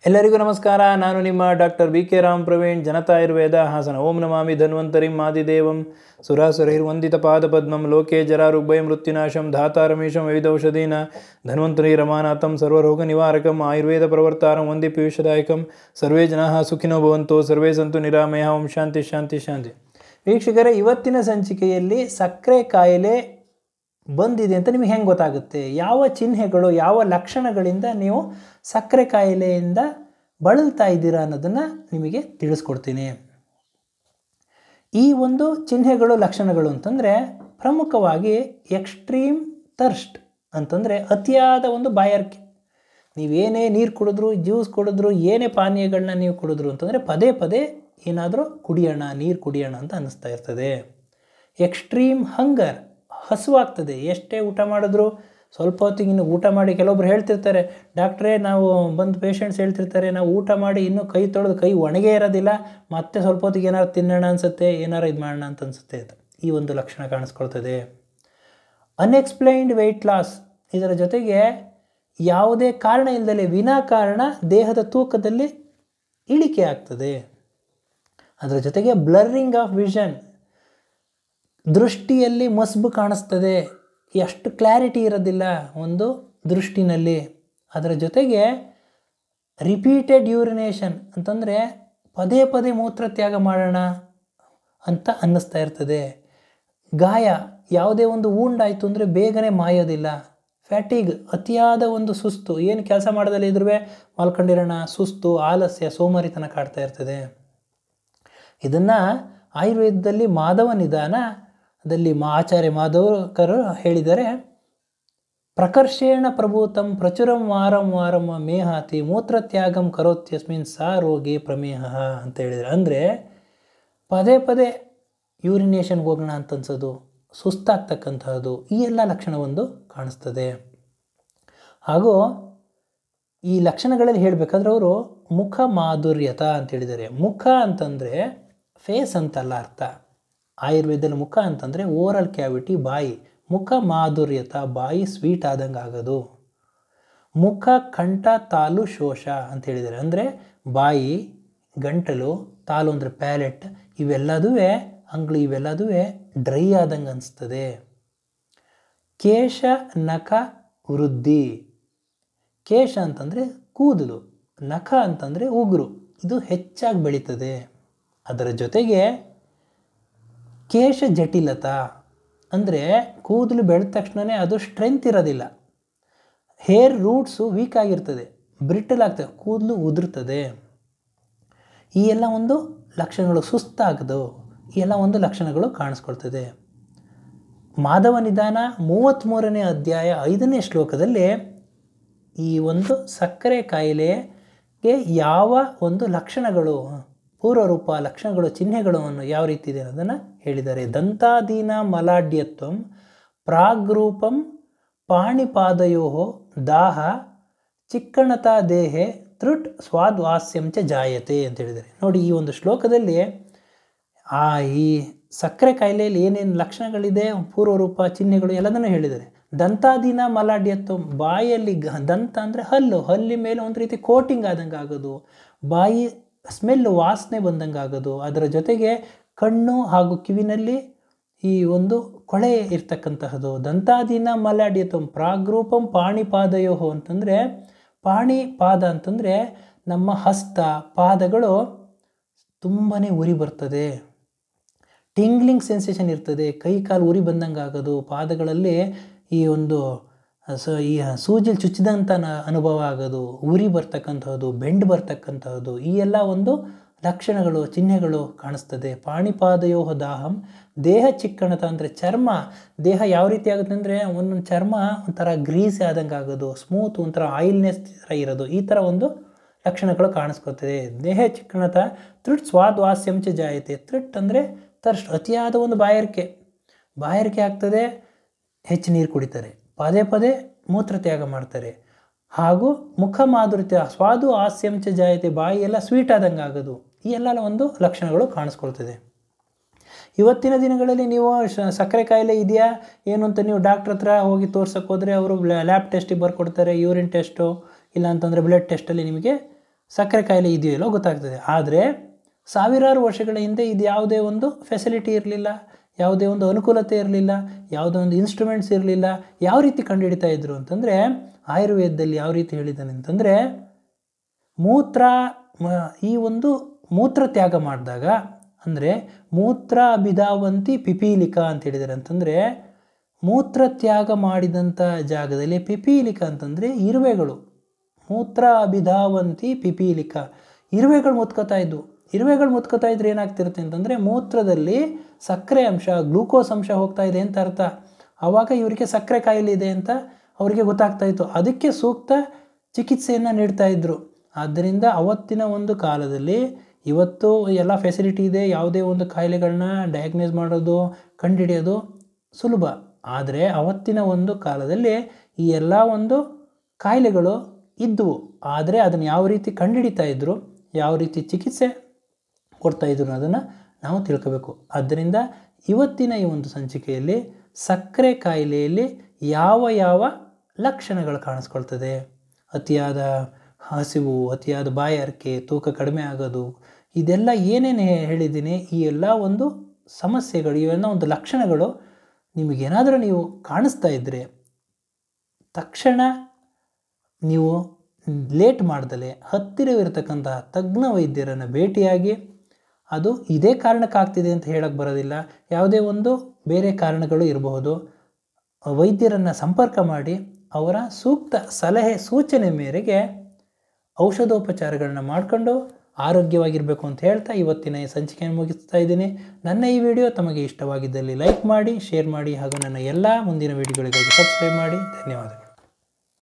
ಎಲ್ಲರಿಗೂ ನಮಸ್ಕಾರ. ನಾನು ನಿಮ್ಮ ಡಾಕ್ಟರ್ BK ರಾಮ್ ಪ್ರವೀಣ್, ಜನತಾ ಆಯುರ್ವೇದ, ಹಾಸನ. ಓಂ ನಮಾಮಿ ಧನ್ವಂತರಿಂ ಆದಿದೇವಂ ಸುರಾಸುರೈರ್ವಂದಿತ ಪಾದಪದ್ಮಂ ಲೋಕೆ ಜರಾರುಗ್ಭಯ ಮೃತ್ಯುನಾಶಂ ಧಾತಾರಮೇಶಂ ವಿವಿಧೌಷಧೀನ ಧನ್ವಂತರಿ ರಮಾನಾಥಂ ಸರ್ವರೋಗ ನಿವಾರಕಂ ಆಯುರ್ವೇದ ಪ್ರವರ್ತಾರಂ ವಂದೇ ಪೀಯೂಷದಾಯಕಂ. ಸರ್ವೇ ಜನಾಃ ಸುಖಿನೋ ಭವಂತು, ಸರ್ವೇ ಸಂತು ನಿರಾಮಯಃ. ಓಂ ಶಾಂತಿ ಶಾಂತಿ ಶಾಂತಿ. ವೀಕ್ಷಕರೇ, ಇವತ್ತಿನ ಸಂಚಿಕೆಯಲ್ಲಿ ಸಕ್ಕರೆ ಕಾಯಿಲೆ ಬಂದಿದೆ ಅಂತ ನಿಮಗೆ ಹೆಂಗೆ ಗೊತ್ತಾಗುತ್ತೆ, ಯಾವ ಚಿಹ್ನೆಗಳು, ಯಾವ ಲಕ್ಷಣಗಳಿಂದ ನೀವು ಸಕ್ಕರೆ ಕಾಯಿಲೆಯಿಂದ ಬಳಲ್ತಾ ಇದ್ದೀರಾ ಅನ್ನೋದನ್ನು ನಿಮಗೆ ತಿಳಿಸ್ಕೊಡ್ತೀನಿ. ಈ ಒಂದು ಚಿಹ್ನೆಗಳು, ಲಕ್ಷಣಗಳು ಅಂತಂದರೆ ಪ್ರಮುಖವಾಗಿ ಎಕ್ಸ್ಟ್ರೀಮ್ ಥರ್ಸ್ಟ್ ಅಂತಂದರೆ ಅತಿಯಾದ ಒಂದು ಬಾಯಾರಿಕೆ. ನೀವೇನೇ ನೀರು ಕುಡಿದ್ರು, ಜ್ಯೂಸ್ ಕುಡಿದ್ರು, ಏನೇ ಪಾನೀಯಗಳನ್ನ ನೀವು ಕುಡಿದ್ರು ಅಂತಂದರೆ ಪದೇ ಪದೇ ಏನಾದರೂ ಕುಡಿಯೋಣ, ನೀರು ಕುಡಿಯೋಣ ಅಂತ ಅನ್ನಿಸ್ತಾ ಇರ್ತದೆ. ಎಕ್ಸ್ಟ್ರೀಮ್ ಹಂಗರ್, ಹಸುವಾಗ್ತದೆ. ಎಷ್ಟೇ ಊಟ ಮಾಡಿದ್ರು ಸ್ವಲ್ಪ ಹೊತ್ತಿಗೆ ಇನ್ನು ಊಟ ಮಾಡಿ, ಕೆಲವೊಬ್ರು ಹೇಳ್ತಿರ್ತಾರೆ, ಡಾಕ್ಟ್ರೇ ನಾವು ಬಂದು ಪೇಷಂಟ್ಸ್ ಹೇಳ್ತಿರ್ತಾರೆ, ನಾವು ಊಟ ಮಾಡಿ ಇನ್ನೂ ಕೈ ತೊಳೆದು ಕೈ ಒಣಗೇ ಇರೋದಿಲ್ಲ, ಮತ್ತೆ ಸ್ವಲ್ಪ ಹೊತ್ತಿಗೆ ಏನಾರು ತಿನ್ನೋಣ ಅನಿಸುತ್ತೆ, ಏನಾರು ಇದು ಮಾಡೋಣ ಅಂತ ಅನಿಸುತ್ತೆ. ಈ ಒಂದು ಲಕ್ಷಣ ಕಾಣಿಸ್ಕೊಳ್ತದೆ. ಅನ್ಎಕ್ಸ್ಪ್ಲೈನ್ಡ್ ವೆಯ್ಟ್ ಲಾಸ್, ಇದರ ಜೊತೆಗೆ ಯಾವುದೇ ಕಾರಣ ಇಲ್ಲದಲೇ ವಿನಾಕಾರಣ ದೇಹದ ತೂಕದಲ್ಲಿ ಇಳಿಕೆ ಆಗ್ತದೆ. ಅದರ ಜೊತೆಗೆ ಬ್ಲರ್ರಿಂಗ್ ಆಫ್ ವಿಷನ್, ದೃಷ್ಟಿಯಲ್ಲಿ ಮಸ್ಬು ಕಾಣಿಸ್ತದೆ, ಎಷ್ಟು ಕ್ಲಾರಿಟಿ ಇರೋದಿಲ್ಲ ಒಂದು ದೃಷ್ಟಿನಲ್ಲಿ. ಅದರ ಜೊತೆಗೆ ರಿಪೀಟೆಡ್ ಯೂರಿನೇಷನ್ ಅಂತಂದರೆ ಪದೇ ಪದೇ ಮೂತ್ರತ್ಯಾಗ ಮಾಡೋಣ ಅಂತ ಅನ್ನಿಸ್ತಾ ಇರ್ತದೆ. ಗಾಯ, ಯಾವುದೇ ಒಂದು ಉಂಡಾಯಿತು ಅಂದರೆ ಬೇಗನೆ ಮಾಯೋದಿಲ್ಲ. ಫ್ಯಾಟಿಗ್, ಅತಿಯಾದ ಒಂದು ಸುಸ್ತು, ಏನು ಕೆಲಸ ಮಾಡೋದಲ್ಲಿ ಇದ್ರೂ ಮಲ್ಕೊಂಡಿರೋಣ, ಸುಸ್ತು, ಆಲಸ್ಯ, ಸೋಮಾರಿತನ ಕಾಡ್ತಾ ಇರ್ತದೆ. ಇದನ್ನು ಆಯುರ್ವೇದದಲ್ಲಿ ಮಾಧವ ನಿಧಾನದಲ್ಲಿ ಆಚಾರ್ಯ ಮಾಧವಕರು ಹೇಳಿದರೆ, ಪ್ರಕರ್ಷೇಣ ಪ್ರಭೂತಂ ಪ್ರಚುರಂ ವಾರಂ ವಾರಂ ಮೇಹಾತಿ ಮೂತ್ರತ್ಯಾಗಂ ಕರೋತ್ಯಸ್ಮಿನ್ ಸಾ ರೋಗಿ ಪ್ರಮೇಹ ಅಂತ ಹೇಳಿದರೆ, ಅಂದರೆ ಪದೇ ಪದೇ ಯೂರಿನೇಷನ್ಗೆ ಹೋಗೋಣ ಅಂತ ಅನ್ಸೋದು, ಸುಸ್ತಾಗ್ತಕ್ಕಂಥದ್ದು, ಈ ಎಲ್ಲ ಲಕ್ಷಣ ಒಂದು ಕಾಣಿಸ್ತದೆ. ಹಾಗೂ ಈ ಲಕ್ಷಣಗಳಲ್ಲಿ ಹೇಳಬೇಕಾದ್ರೆ ಅವರು ಮುಖ ಮಾಧುರ್ಯತ ಅಂತ ಹೇಳಿದ್ದಾರೆ. ಮುಖ ಅಂತಂದರೆ ಫೇಸ್ ಅಂತಲ್ಲ ಅರ್ಥ. ಆಯುರ್ವೇದದಲ್ಲಿ ಮುಖ ಅಂತಂದರೆ ಓರಲ್ ಕ್ಯಾವಿಟಿ, ಬಾಯಿ. ಮುಖ ಮಾಧುರ್ಯತ, ಬಾಯಿ ಸ್ವೀಟ್ ಆದಂಗೆ ಆಗೋದು. ಮುಖ ಕಂಠ ತಾಲು ಶೋಷ ಅಂತ ಹೇಳಿದ್ದಾರೆ, ಅಂದರೆ ಬಾಯಿ, ಗಂಟಲು, ತಾಲು ಅಂದರೆ ಪ್ಯಾಲೆಟ್, ಇವೆಲ್ಲದೂ ಅಂಗ್ಳು, ಇವೆಲ್ಲದೂ ಡ್ರೈ ಆದಂಗೆ ಅನಿಸ್ತದೆ. ಕೇಶ ನಖ ವೃದ್ಧಿ, ಕೇಶ ಅಂತಂದರೆ ಕೂದಲು, ನಖ ಅಂತಂದರೆ ಉಗುರು, ಇದು ಹೆಚ್ಚಾಗಿ ಬೆಳೀತದೆ. ಅದರ ಜೊತೆಗೆ ಕೇಶ ಜಟಿಲತ, ಅಂದರೆ ಕೂದಲು ಬೆಳೆದ ತಕ್ಷಣವೇ ಅದು ಸ್ಟ್ರೆಂತ್ ಇರೋದಿಲ್ಲ, ಹೇರ್ ರೂಟ್ಸು ವೀಕ್ ಆಗಿರ್ತದೆ, ಬ್ರಿಟಲ್ ಆಗ್ತದೆ, ಕೂದಲು ಉದುರ್ತದೆ. ಈ ಎಲ್ಲ ಒಂದು ಲಕ್ಷಣಗಳು, ಸುಸ್ತಾಗೋದು, ಈ ಎಲ್ಲ ಒಂದು ಲಕ್ಷಣಗಳು ಕಾಣಿಸ್ಕೊಳ್ತದೆ. ಮಾಧವ ನಿಧಾನ 33ನೇ ಅಧ್ಯಾಯ 5ನೇ ಶ್ಲೋಕದಲ್ಲಿ ಈ ಒಂದು ಸಕ್ಕರೆ ಕಾಯಿಲೆಗೆ ಯಾವ ಒಂದು ಲಕ್ಷಣಗಳು, ಪೂರ್ವರೂಪ ಲಕ್ಷಣಗಳು, ಚಿಹ್ನೆಗಳನ್ನು ಯಾವ ರೀತಿ ಇದೆ ಅನ್ನೋದನ್ನು ಹೇಳಿದ್ದಾರೆ. ದಂತಾದೀನ ಮಲಾಢ್ಯತ್ವಂ ಪ್ರಾಗ್ರೂಪಂ ಪಾಣಿಪಾದಯೋ ದಾಹ ಚಿಕ್ಕಣತಾ ದೇಹೆ ತೃಟ್ ಸ್ವಾದ್ವಾಸ್ಯಂಚ ಜಾಯತೆ ಅಂತ ಹೇಳಿದ್ದಾರೆ. ನೋಡಿ, ಈ ಒಂದು ಶ್ಲೋಕದಲ್ಲಿ ಈ ಸಕ್ಕರೆ ಕಾಯಿಲೆಯಲ್ಲಿ ಏನೇನು ಲಕ್ಷಣಗಳಿದೆ, ಪೂರ್ವರೂಪ, ಚಿಹ್ನೆಗಳು ಎಲ್ಲದನ್ನು ಹೇಳಿದ್ದಾರೆ. ದಂತಾದೀನ ಮಲಾಢ್ಯತ್ವ, ಬಾಯಲ್ಲಿ ದಂತ ಅಂದರೆ ಹಲ್ಲು, ಹಲ್ಲಿ ಮೇಲೆ ಒಂದು ರೀತಿ ಕೋಟಿಂಗ್ ಆದಂಗೆ ಆಗೋದು, ಬಾಯಿ ಸ್ಮೆಲ್, ವಾಸನೆ ಬಂದಂಗೆ ಆಗೋದು. ಅದರ ಜೊತೆಗೆ ಕಣ್ಣು ಹಾಗೂ ಕಿವಿನಲ್ಲಿ ಈ ಒಂದು ಕೊಳೆ ಇರ್ತಕ್ಕಂತಹದ್ದು. ದಂತಾದೀನ ಮಲಾಢ್ಯತ್ವ ಪ್ರಾಗ್ರೂಪಂ ಪಾಣಿಪಾದಯೋ ಅಂತಂದರೆ, ಪಾಣಿಪಾದ ಅಂತಂದರೆ ನಮ್ಮ ಹಸ್ತ, ಪಾದಗಳು ತುಂಬಾ ಉರಿ ಬರ್ತದೆ, ಟಿಂಗ್ಲಿಂಗ್ ಸೆನ್ಸೇಷನ್ ಇರ್ತದೆ, ಕೈ ಕಾಲು ಉರಿ ಬಂದಂಗೆ ಆಗೋದು, ಪಾದಗಳಲ್ಲಿ ಈ ಒಂದು ಈ ಸೂಜಿಲಿ ಚುಚ್ಚಿದಂಥ ಅನುಭವ ಆಗೋದು, ಉರಿ ಬರ್ತಕ್ಕಂಥದ್ದು, ಬೆಂಡು ಬರ್ತಕ್ಕಂಥದ್ದು, ಈ ಎಲ್ಲ ಒಂದು ಲಕ್ಷಣಗಳು, ಚಿಹ್ನೆಗಳು ಕಾಣಿಸ್ತದೆ. ಪಾಣಿಪಾದಯೋ ದಾಹಂ, ದೇಹ ಚಿಕ್ಕಣತ ಅಂದರೆ ಚರ್ಮ, ದೇಹ ಯಾವ ರೀತಿ ಆಗುತ್ತೆ ಅಂದರೆ ಒಂದೊಂದು ಚರ್ಮ ಒಂಥರ ಗ್ರೀಸ್ ಆದಂಗೆ ಆಗೋದು, ಸ್ಮೂತ್, ಒಂಥರ ಆಯಿಲ್ನೆಸ್ ಥರ ಇರೋದು, ಈ ಥರ ಒಂದು ಲಕ್ಷಣಗಳು ಕಾಣಿಸ್ಕೊಳ್ತದೆ. ದೇಹ ಚಿಕ್ಕಣತ ತೃಟ್ ಸ್ವಾದ್ವಾಸ್ಯಂಚ ಜಾಯತೆ. ತೃಟ್ ಅಂದರೆ ಥರ್ಸ್ಟ್, ಅತಿಯಾದ ಒಂದು ಬಾಯಾರಿಕೆ ಆಗ್ತದೆ, ಹೆಚ್ಚು ನೀರು ಕುಡಿತಾರೆ, ಪದೇ ಪದೇ ಮೂತ್ರತ್ಯಾಗ ಮಾಡ್ತಾರೆ. ಹಾಗೂ ಮುಖ ಮಾಧುರ್ಯ, ಸ್ವಾದು ಹಾಸ್ಯಂಚ ಜಾಯತೆ, ಬಾಯಿ ಎಲ್ಲ ಸ್ವೀಟ್ ಆದಂಗೆ ಆಗೋದು, ಈ ಎಲ್ಲ ಒಂದು ಲಕ್ಷಣಗಳು ಕಾಣಿಸ್ಕೊಳ್ತದೆ. ಇವತ್ತಿನ ದಿನಗಳಲ್ಲಿ ನೀವು ಸಕ್ಕರೆ ಕಾಯಿಲೆ ಇದೆಯಾ ಏನು ಅಂತ ನೀವು ಡಾಕ್ಟ್ರ್ ಹತ್ರ ಹೋಗಿ ತೋರ್ಸೋಕೆ ಹೋದರೆ ಅವರು ಲ್ಯಾಬ್ ಟೆಸ್ಟಿಗೆ ಬರ್ಕೊಡ್ತಾರೆ, ಯೂರಿನ್ ಟೆಸ್ಟು, ಇಲ್ಲ ಅಂತಂದರೆ ಬ್ಲಡ್ ಟೆಸ್ಟಲ್ಲಿ ನಿಮಗೆ ಸಕ್ಕರೆ ಕಾಯಿಲೆ ಇದೆಯೋ ಇಲ್ಲೋ ಗೊತ್ತಾಗ್ತದೆ. ಆದರೆ ಸಾವಿರಾರು ವರ್ಷಗಳ ಹಿಂದೆ ಇದು ಯಾವುದೇ ಒಂದು ಫೆಸಿಲಿಟಿ ಇರಲಿಲ್ಲ, ಯಾವುದೇ ಒಂದು ಅನುಕೂಲತೆ ಇರಲಿಲ್ಲ, ಯಾವುದೇ ಒಂದು ಇನ್ಸ್ಟ್ರೂಮೆಂಟ್ಸ್ ಇರಲಿಲ್ಲ. ಯಾವ ರೀತಿ ಕಂಡುಹಿಡಿತಾ ಇದ್ರು ಅಂತಂದರೆ, ಆಯುರ್ವೇದದಲ್ಲಿ ಯಾವ ರೀತಿ ಹೇಳಿದ್ದಾನೆ ಅಂತಂದರೆ, ಈ ಒಂದು ಮೂತ್ರ ತ್ಯಾಗ ಮಾಡಿದಾಗ, ಅಂದರೆ ಮೂತ್ರ ಅಭಿಧಾವಂತಿ ಪಿಪೀಲಿಕ ಅಂತ ಹೇಳಿದ್ದಾರೆ. ಅಂತಂದರೆ ಮೂತ್ರ ತ್ಯಾಗ ಮಾಡಿದಂಥ ಜಾಗದಲ್ಲಿ ಪಿಪೀಲಿಕ ಅಂತಂದರೆ ಇರುವೆಗಳು, ಮೂತ್ರ ಅಭಿಧಾವಂತಿ ಪಿಪೀಲಿಕ, ಇರುವೆಗಳು ಮುತ್ಕೋತಾ ಇದ್ವು. ಇರುವೆಗಳು ಮುತ್ಕೋತಾ ಇದ್ರೆ ಏನಾಗ್ತಿರುತ್ತೆ ಅಂತಂದರೆ ಮೂತ್ರದಲ್ಲಿ ಸಕ್ಕರೆ ಅಂಶ, ಗ್ಲೂಕೋಸ್ ಅಂಶ ಹೋಗ್ತಾ ಇದೆ ಅಂತ ಅರ್ಥ. ಆವಾಗ ಇವರಿಗೆ ಸಕ್ಕರೆ ಕಾಯಿಲೆ ಇದೆ ಅಂತ ಅವರಿಗೆ ಗೊತ್ತಾಗ್ತಾ ಇತ್ತು. ಅದಕ್ಕೆ ಸೂಕ್ತ ಚಿಕಿತ್ಸೆಯನ್ನು ನೀಡ್ತಾ ಇದ್ದರು. ಆದ್ದರಿಂದ ಅವತ್ತಿನ ಒಂದು ಕಾಲದಲ್ಲಿ, ಇವತ್ತು ಎಲ್ಲ ಫೆಸಿಲಿಟಿ ಇದೆ, ಯಾವುದೇ ಒಂದು ಕಾಯಿಲೆಗಳನ್ನ ಡಯಾಗ್ನೈಸ್ ಮಾಡೋದು, ಕಂಡುಹಿಡಿಯೋದು ಸುಲಭ. ಆದರೆ ಅವತ್ತಿನ ಒಂದು ಕಾಲದಲ್ಲಿ ಈ ಎಲ್ಲ ಒಂದು ಕಾಯಿಲೆಗಳು ಇದ್ದವು. ಆದರೆ ಅದನ್ನು ಯಾವ ರೀತಿ ಕಂಡುಹಿಡಿತಾ ಇದ್ದರು, ಯಾವ ರೀತಿ ಚಿಕಿತ್ಸೆ ಕೊಡ್ತಾಯಿದ್ರು ಅದನ್ನು ನಾವು ತಿಳ್ಕೋಬೇಕು. ಆದ್ದರಿಂದ ಇವತ್ತಿನ ಈ ಒಂದು ಸಂಚಿಕೆಯಲ್ಲಿ ಸಕ್ಕರೆ ಕಾಯಿಲೆಯಲ್ಲಿ ಯಾವ ಯಾವ ಲಕ್ಷಣಗಳು ಕಾಣಿಸ್ಕೊಳ್ತದೆ, ಅತಿಯಾದ ಹಸಿವು, ಅತಿಯಾದ ಬಾಯಾರಿಕೆ, ತೂಕ ಕಡಿಮೆ ಆಗೋದು, ಇದೆಲ್ಲ ಏನೇನು ಹೇಳಿದ್ದೀನಿ, ಈ ಎಲ್ಲ ಒಂದು ಸಮಸ್ಯೆಗಳು, ಇವೆಲ್ಲ ಒಂದು ಲಕ್ಷಣಗಳು ನಿಮಗೇನಾದರೂ ನೀವು ಕಾಣಿಸ್ತಾ ಇದ್ದರೆ ತಕ್ಷಣ ನೀವು ಲೇಟ್ ಮಾಡ್ದಲೆ ಹತ್ತಿರವಿರತಕ್ಕಂತಹ ತಜ್ಞ ವೈದ್ಯರನ್ನು ಭೇಟಿಯಾಗಿ, ಅದು ಇದೇ ಕಾರಣಕ್ಕಾಗ್ತಿದೆ ಅಂತ ಹೇಳಕ್ಕೆ ಬರೋದಿಲ್ಲ, ಯಾವುದೇ ಒಂದು ಬೇರೆ ಕಾರಣಗಳು ಇರಬಹುದು, ವೈದ್ಯರನ್ನು ಸಂಪರ್ಕ ಮಾಡಿ ಅವರ ಸೂಕ್ತ ಸಲಹೆ ಸೂಚನೆ ಮೇರೆಗೆ ಔಷಧೋಪಚಾರಗಳನ್ನ ಮಾಡಿಕೊಂಡು ಆರೋಗ್ಯವಾಗಿರಬೇಕು ಅಂತ ಹೇಳ್ತಾ ಇವತ್ತಿನ ಈ ಸಂಚಿಕೆಯನ್ನು ಮುಗಿಸ್ತಾ ಇದ್ದೀನಿ. ನನ್ನ ಈ ವಿಡಿಯೋ ತಮಗೆ ಇಷ್ಟವಾಗಿದ್ದಲ್ಲಿ ಲೈಕ್ ಮಾಡಿ, ಶೇರ್ ಮಾಡಿ ಹಾಗೂ ನನ್ನ ಎಲ್ಲ ಮುಂದಿನ ವಿಡಿಯೋಗಳಿಗಾಗಿ ಸಬ್ಸ್ಕ್ರೈಬ್ ಮಾಡಿ. ಧನ್ಯವಾದಗಳು.